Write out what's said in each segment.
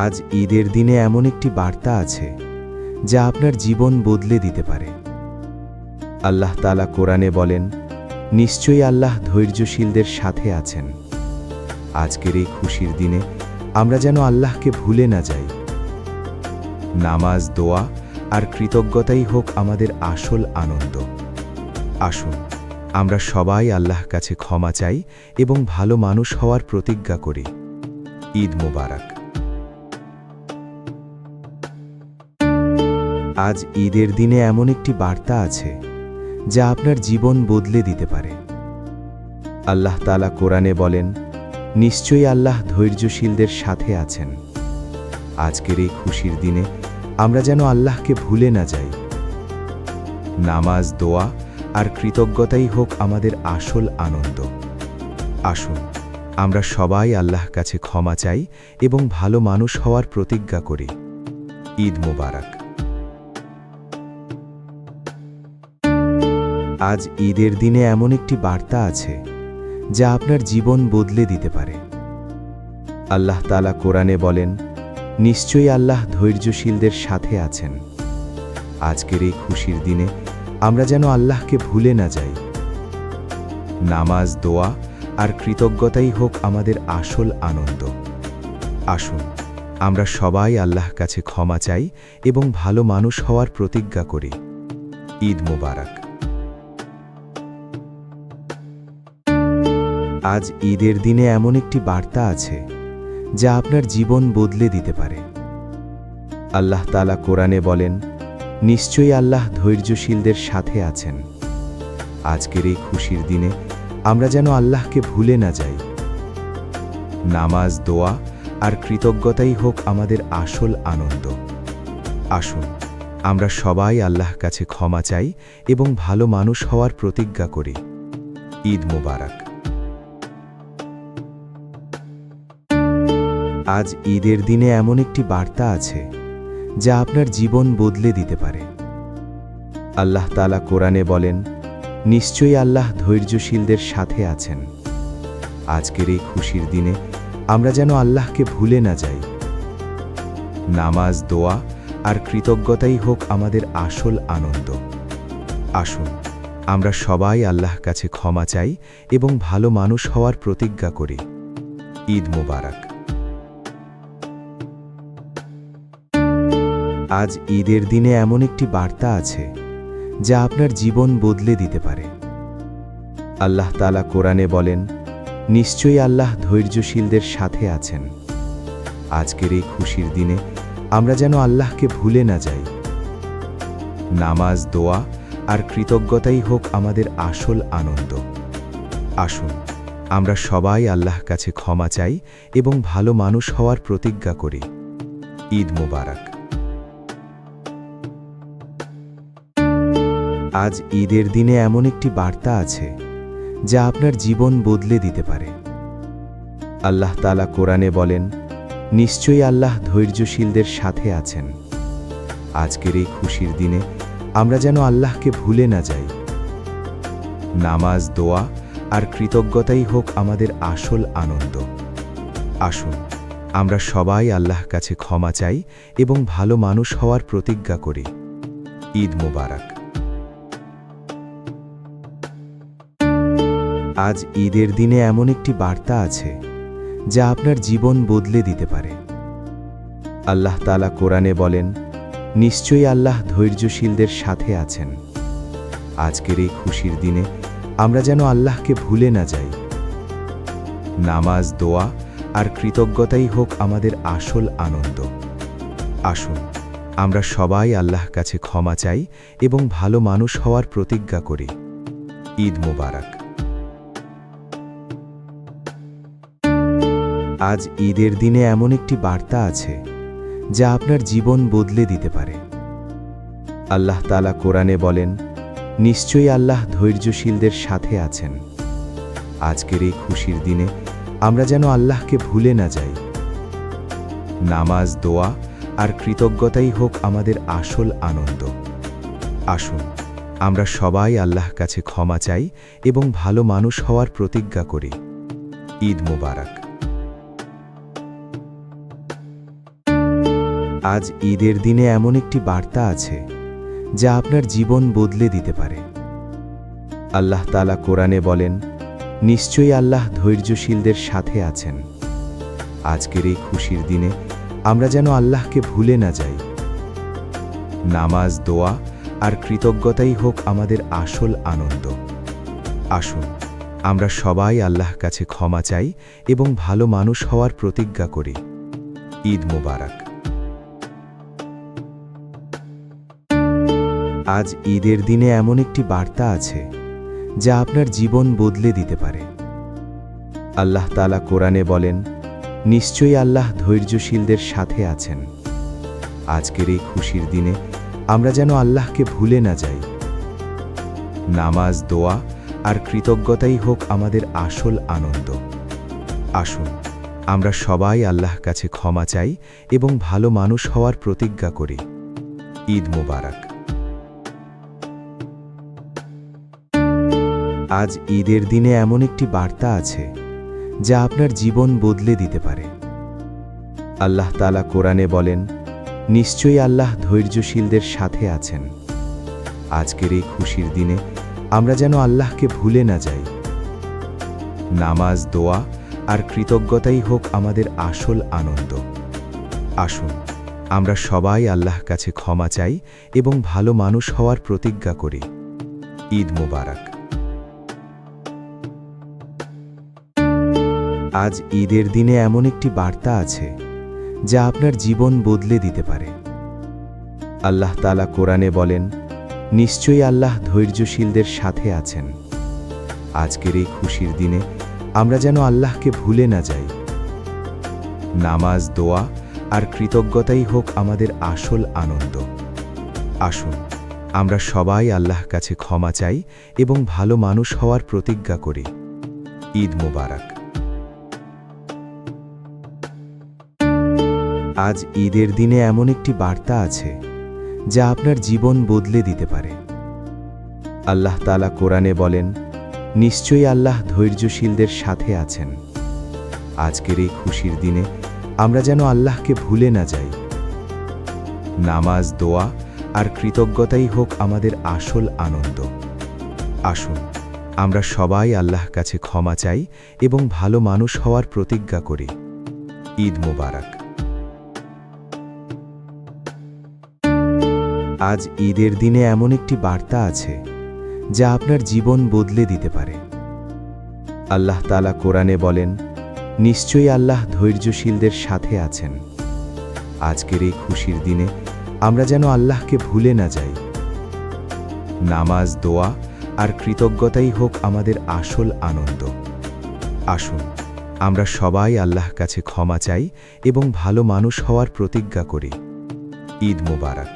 আজ ঈদের দিনে এমন একটি বার্তা আছে যা আপনার জীবন বদলে দিতে পারে। আল্লাহ তাআলা কোরআনে বলেন, নিশ্চয়ই আল্লাহ ধৈর্যশীলদের সাথে আছেন। আজকের এই খুশির দিনে আমরা যেন আল্লাহকে ভুলে না যাই। নামাজ, দোয়া আর কৃতজ্ঞতাই হোক আমাদের আসল আনন্দ। আসুন আমরা সবাই আল্লাহর কাছে ক্ষমা চাই এবং ভালো মানুষ হওয়ার প্রতিজ্ঞা করি। ঈদ মোবারক। আজ ঈদের দিনে এমন একটি বার্তা আছে যা আপনার জীবন বদলে দিতে পারে। আল্লাহ তাআলা কোরআনে বলেন, নিশ্চয়ই আল্লাহ ধৈর্যশীলদের সাথে আছেন। আজকের এই খুশির দিনে আমরা যেন আল্লাহকে ভুলে না যাই। নামাজ, দোয়া আর কৃতজ্ঞতাই হোক আমাদের আসল আনন্দ। আসুন আমরা সবাই আল্লাহর কাছে ক্ষমা চাই এবং ভালো মানুষ হওয়ার প্রতিজ্ঞা করি। ঈদ মোবারক। আজ ঈদের দিনে এমন একটি বার্তা আছে যা আপনার জীবন বদলে দিতে পারে। আল্লাহ তাআলা কোরআনে বলেন, নিশ্চয়ই আল্লাহ ধৈর্যশীলদের সাথে আছেন। আজকের এই খুশির দিনে আমরা যেন আল্লাহকে ভুলে না যাই। নামাজ, দোয়া আর কৃতজ্ঞতাই হোক আমাদের আসল আনন্দ। আসুন আমরা সবাই আল্লাহর কাছে ক্ষমা চাই এবং ভালো মানুষ হওয়ার প্রতিজ্ঞা করি। ঈদ মোবারক। আজ ঈদের দিনে এমন একটি বার্তা আছে যা আপনার জীবন বদলে দিতে পারে। আল্লাহ তাআলা কোরআনে বলেন, নিশ্চয়ই আল্লাহ ধৈর্যশীলদের সাথে আছেন। আজকের এই খুশির দিনে আমরা যেন আল্লাহকে ভুলে না যাই। নামাজ, দোয়া আর কৃতজ্ঞতাই হোক আমাদের আসল আনন্দ। আসুন আমরা সবাই আল্লাহর কাছে ক্ষমা চাই এবং ভালো মানুষ হওয়ার প্রতিজ্ঞা করি। ঈদ মোবারক। আজ ঈদের দিনে এমন একটি বার্তা আছে যা আপনার জীবন বদলে দিতে পারে। আল্লাহ তাআলা কোরআনে বলেন, নিশ্চয়ই আল্লাহ ধৈর্যশীলদের সাথে আছেন। আজকের এই খুশির দিনে আমরা যেন আল্লাহকে ভুলে না যাই। নামাজ, দোয়া আর কৃতজ্ঞতাই হোক আমাদের আসল আনন্দ। আসুন আমরা সবাই আল্লাহর কাছে ক্ষমা চাই এবং ভালো মানুষ হওয়ার প্রতিজ্ঞা করি। ঈদ মোবারক। আজ ঈদের দিনে এমন একটি বার্তা আছে যা আপনার জীবন বদলে দিতে পারে। আল্লাহ তাআলা কোরআনে বলেন, নিশ্চয়ই আল্লাহ ধৈর্যশীলদের সাথে আছেন। আজকের এই খুশির দিনে আমরা যেন আল্লাহকে ভুলে না যাই। নামাজ, দোয়া আর কৃতজ্ঞতাই হোক আমাদের আসল আনন্দ। আসুন আমরা সবাই আল্লাহর কাছে ক্ষমা চাই এবং ভালো মানুষ হওয়ার প্রতিজ্ঞা করি। ঈদ মোবারক। আজ ঈদের দিনে এমন একটি বার্তা আছে যা আপনার জীবন বদলে দিতে পারে। আল্লাহ তাআলা কোরআনে বলেন, নিশ্চয়ই আল্লাহ ধৈর্যশীলদের সাথে আছেন। আজকের এই খুশির দিনে আমরা যেন আল্লাহকে ভুলে না যাই। নামাজ, দোয়া আর কৃতজ্ঞতাই হোক আমাদের আসল আনন্দ। আসুন আমরা সবাই আল্লাহর কাছে ক্ষমা চাই এবং ভালো মানুষ হওয়ার প্রতিজ্ঞা করি। ঈদ মোবারক। আজ ঈদের দিনে এমন একটি বার্তা আছে যা আপনার জীবন বদলে দিতে পারে। আল্লাহ তাআলা কোরআনে বলেন, নিশ্চয়ই আল্লাহ ধৈর্যশীলদের সাথে আছেন। আজকের এই খুশির দিনে আমরা যেন আল্লাহকে ভুলে না যাই। নামাজ, দোয়া আর কৃতজ্ঞতাই হোক আমাদের আসল আনন্দ। আসুন আমরা সবাই আল্লাহর কাছে ক্ষমা চাই এবং ভালো মানুষ হওয়ার প্রতিজ্ঞা করি। ঈদ মোবারক। আজ ঈদের দিনে এমন একটি বার্তা আছে যা আপনার জীবন বদলে দিতে পারে। আল্লাহ তাআলা কোরআনে বলেন, নিশ্চয়ই আল্লাহ ধৈর্যশীলদের সাথে আছেন। আজকের এই খুশির দিনে আমরা যেন আল্লাহকে ভুলে না যাই। নামাজ, দোয়া আর কৃতজ্ঞতাই হোক আমাদের আসল আনন্দ। আসুন আমরা সবাই আল্লাহর কাছে ক্ষমা চাই এবং ভালো মানুষ হওয়ার প্রতিজ্ঞা করি। ঈদ মোবারক। আজ ঈদের দিনে এমন একটি বার্তা আছে যা আপনার জীবন বদলে দিতে পারে। আল্লাহ তাআলা কোরআনে বলেন, নিশ্চয়ই আল্লাহ ধৈর্যশীলদের সাথে আছেন। আজকের এই খুশির দিনে আমরা যেন আল্লাহকে ভুলে না যাই। নামাজ, দোয়া আর কৃতজ্ঞতাই হোক আমাদের আসল আনন্দ। আসুন আমরা সবাই আল্লাহর কাছে ক্ষমা চাই এবং ভালো মানুষ হওয়ার প্রতিজ্ঞা করি। ঈদ মোবারক। আজ ঈদের দিনে এমন একটি বার্তা আছে যা আপনার জীবন বদলে দিতে পারে। আল্লাহ তাআলা কোরআনে বলেন, নিশ্চয়ই আল্লাহ ধৈর্যশীলদের সাথে আছেন। আজকের এই খুশির দিনে আমরা যেন আল্লাহকে ভুলে না যাই। নামাজ, দোয়া আর কৃতজ্ঞতাই হোক আমাদের আসল আনন্দ। আসুন আমরা সবাই আল্লাহর কাছে ক্ষমা চাই এবং ভালো মানুষ হওয়ার প্রতিজ্ঞা করি। ঈদ মোবারক। আজ ঈদের দিনে এমন একটি বার্তা আছে যা আপনার জীবন বদলে দিতে পারে। আল্লাহ তাআলা কোরআনে বলেন, নিশ্চয়ই আল্লাহ ধৈর্যশীলদের সাথে আছেন। আজকের এই খুশির দিনে আমরা যেন আল্লাহকে ভুলে না যাই। নামাজ, দোয়া আর কৃতজ্ঞতাই হোক আমাদের আসল আনন্দ। আসুন আমরা সবাই আল্লাহর কাছে ক্ষমা চাই এবং ভালো মানুষ হওয়ার প্রতিজ্ঞা করি। ঈদ মোবারক। আজ ঈদের দিনে এমন একটি বার্তা আছে যা আপনার জীবন বদলে দিতে পারে। আল্লাহ তাআলা কোরআনে বলেন, নিশ্চয়ই আল্লাহ ধৈর্যশীলদের সাথে আছেন। আজকের এই খুশির দিনে আমরা যেন আল্লাহকে ভুলে না যাই। নামাজ, দোয়া আর কৃতজ্ঞতাই হোক আমাদের আসল আনন্দ। আসুন আমরা সবাই আল্লাহর কাছে ক্ষমা চাই এবং ভালো মানুষ হওয়ার প্রতিজ্ঞা করি। ঈদ মোবারক। আজ ঈদের দিনে এমন একটি বার্তা আছে যা আপনার জীবন বদলে দিতে পারে। আল্লাহ তাআলা কোরআনে বলেন, নিশ্চয়ই আল্লাহ ধৈর্যশীলদের সাথে আছেন। আজকের এই খুশির দিনে আমরা যেন আল্লাহকে ভুলে না যাই। নামাজ, দোয়া আর কৃতজ্ঞতাই হোক আমাদের আসল আনন্দ। আসুন আমরা সবাই আল্লাহর কাছে ক্ষমা চাই এবং ভালো মানুষ হওয়ার প্রতিজ্ঞা করি। ঈদ মোবারক। আজ ঈদের দিনে এমন একটি বার্তা আছে যা আপনার জীবন বদলে দিতে পারে। আল্লাহ তাআলা কোরআনে বলেন, নিশ্চয়ই আল্লাহ ধৈর্যশীলদের সাথে আছেন। আজকের এই খুশির দিনে আমরা যেন আল্লাহকে ভুলে না যাই। নামাজ, দোয়া আর কৃতজ্ঞতাই হোক আমাদের আসল আনন্দ। আসুন আমরা সবাই আল্লাহর কাছে ক্ষমা চাই এবং ভালো মানুষ হওয়ার প্রতিজ্ঞা করি। ঈদ মোবারক।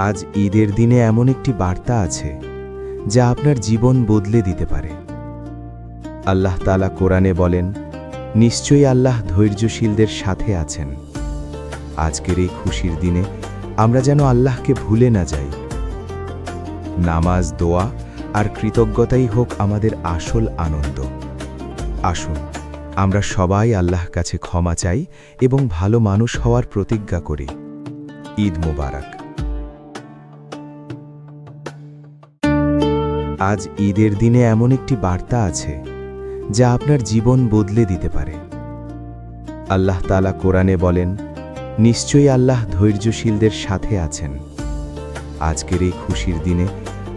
আজ ঈদের দিনে এমন একটি বার্তা আছে যা আপনার জীবন বদলে দিতে পারে। আল্লাহ তাআলা কোরআনে বলেন, নিশ্চয়ই আল্লাহ ধৈর্যশীলদের সাথে আছেন। আজকের এই খুশির দিনে আমরা যেন আল্লাহকে ভুলে না যাই। নামাজ, দোয়া আর কৃতজ্ঞতাই হোক আমাদের আসল আনন্দ। আসুন আমরা সবাই আল্লাহর কাছে ক্ষমা চাই এবং ভালো মানুষ হওয়ার প্রতিজ্ঞা করি। ঈদ মোবারক। আজ ঈদের দিনে এমন একটি বার্তা আছে যা আপনার জীবন বদলে দিতে পারে। আল্লাহ তাআলা কোরআনে বলেন, নিশ্চয়ই আল্লাহ ধৈর্যশীলদের সাথে আছেন। আজকের এই খুশির দিনে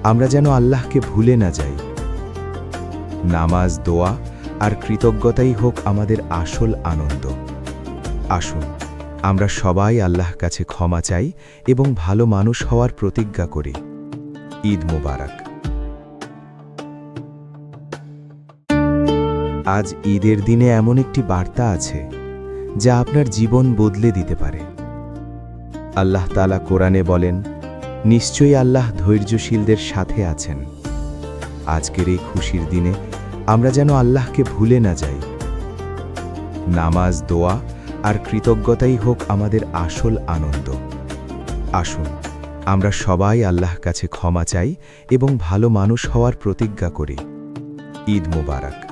আমরা যেন আল্লাহকে ভুলে না যাই। নামাজ, দোয়া আর কৃতজ্ঞতাই হোক আমাদের আসল আনন্দ। আসুন আমরা সবাই আল্লাহর কাছে ক্ষমা চাই এবং ভালো মানুষ হওয়ার প্রতিজ্ঞা করি। ঈদ মোবারক। আজ ঈদের দিনে এমন একটি বার্তা আছে যা আপনার জীবন বদলে দিতে পারে। আল্লাহ তাআলা কোরআনে বলেন, নিশ্চয়ই আল্লাহ ধৈর্যশীলদের সাথে আছেন। আজকের এই খুশির দিনে আমরা যেন আল্লাহকে ভুলে না যাই। নামাজ, দোয়া আর কৃতজ্ঞতাই হোক আমাদের আসল আনন্দ। আসুন আমরা সবাই আল্লাহর কাছে ক্ষমা চাই এবং ভালো মানুষ হওয়ার প্রতিজ্ঞা করি। ঈদ মোবারক।